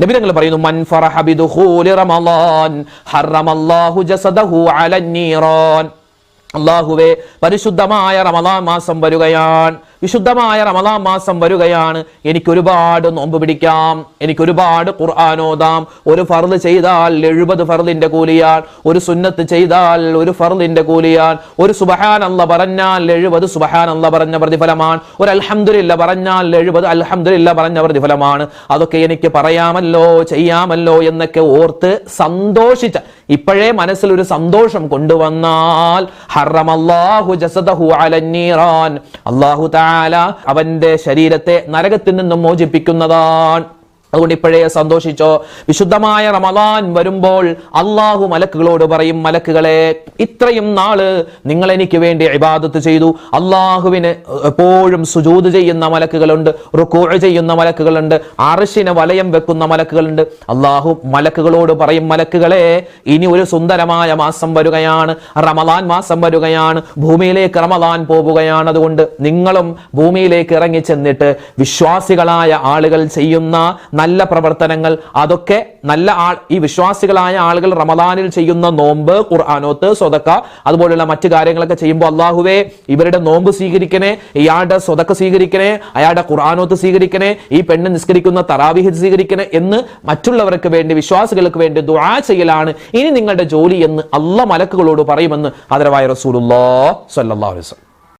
നബി തങ്ങൾ പറയുന്നു, മൻ ഫറഹ ബിദുഖൂലി റമളാൻ ഹറമല്ലാഹു ജസദഹു അലൻ നീറാൻ. അല്ലാഹുവേ, പരിശുദ്ധമായ റമളാൻ മാസം വരികയാണ്, വിശുദ്ധമായ റമളാൻ മാസം വരികയാണ്. എനിക്കൊരുപാട് നോമ്പ് പിടിക്കാം, എനിക്കൊരുപാട് ഖുർആൻ ഓതാം. ഒരു ഫർള് ചെയ്താൽ 70 ഫർളിന്റെ കൂലിയാൽ, ഒരു സുന്നത്ത് ചെയ്താൽ 1 ഫർളിന്റെ കൂലിയാൽ, ഒരു സുബ്ഹാനല്ലാഹ് പറഞ്ഞാൽ 70 സുബ്ഹാനല്ലാഹ് പറഞ്ഞ പ്രതിഫലമാണ്, ഒരു അൽഹംദുലില്ലാഹ് പറഞ്ഞാൽ 70 അൽഹംദുലില്ലാഹ് പറഞ്ഞ പ്രതിഫലമാണ്. അതൊക്കെ എനിക്ക് പറയാമല്ലോ, ചെയ്യാമല്ലോ എന്നൊക്കെ ഓർത്ത് സന്തോഷിച്ച, ഇപ്പോഴേ മനസ്സിൽ ഒരു സന്തോഷം കൊണ്ടുവന്നാൽ ഹറമല്ലാഹു ജസദഹു അലൻ നീറാൻ, അല്ലാഹു തആല അവന്റെ ശരീരത്തെ നരകത്തിൽ നിന്നും മോചിപ്പിക്കുന്നതാണ്. അതുകൊണ്ട് ഇപ്പോഴേ സന്തോഷിച്ചോ. വിശുദ്ധമായ റമളാൻ വരുമ്പോൾ അള്ളാഹു മലക്കുകളോട് പറയും, മലക്കുകളെ, ഇത്രയും നാള് നിങ്ങൾ എനിക്ക് വേണ്ടി ഇബാദത്ത് ചെയ്തു. അള്ളാഹുവിന് എപ്പോഴും സുജൂദ് ചെയ്യുന്ന മലക്കുകളുണ്ട്, റുകൂഅ ചെയ്യുന്ന മലക്കുകളുണ്ട്, അർശിനെ വലയം വെക്കുന്ന മലക്കുകളുണ്ട്. അള്ളാഹു മലക്കുകളോട് പറയും, മലക്കുകളെ, ഇനി ഒരു സുന്ദരമായ മാസം വരികയാണ്, റമളാൻ മാസം വരികയാണ്, ഭൂമിയിലേക്ക് റമളാൻ പോവുകയാണ്. അതുകൊണ്ട് നിങ്ങളും ഭൂമിയിലേക്ക് ഇറങ്ങി ചെന്നിട്ട് വിശ്വാസികളായ ആളുകൾ ചെയ്യുന്ന നല്ല പ്രവർത്തനങ്ങൾ, അതൊക്കെ നല്ല ഈ വിശ്വാസികളായ ആളുകൾ റമളാനിൽ ചെയ്യുന്ന നോമ്പ്, ഖുർആനോത്ത്, സ്വതക്ക, അതുപോലുള്ള മറ്റു കാര്യങ്ങളൊക്കെ ചെയ്യുമ്പോൾ അല്ലാഹുവേ, ഇവരുടെ നോമ്പ് സ്വീകരിക്കണേ, ഇയാളുടെ സ്വതക്ക സ്വീകരിക്കണേ, അയാളുടെ ഖുർആനോത്ത് സ്വീകരിക്കണേ, ഈ പെണ്ണ് നിസ്കരിക്കുന്ന തറാവീഹ് സ്വീകരിക്കണേ എന്ന് മറ്റുള്ളവർക്ക് വേണ്ടി, വിശ്വാസികൾക്ക് വേണ്ടി ദുആ ചെയ്യലാണ് ഇനി നിങ്ങളുടെ ജോലി എന്ന് അല്ലാഹ് മലക്കുകളോട് പറയുമെന്ന് ആദരവായ റസൂലുള്ളാഹി സ്വല്ലല്ലാഹു അലൈഹി വസല്ലം.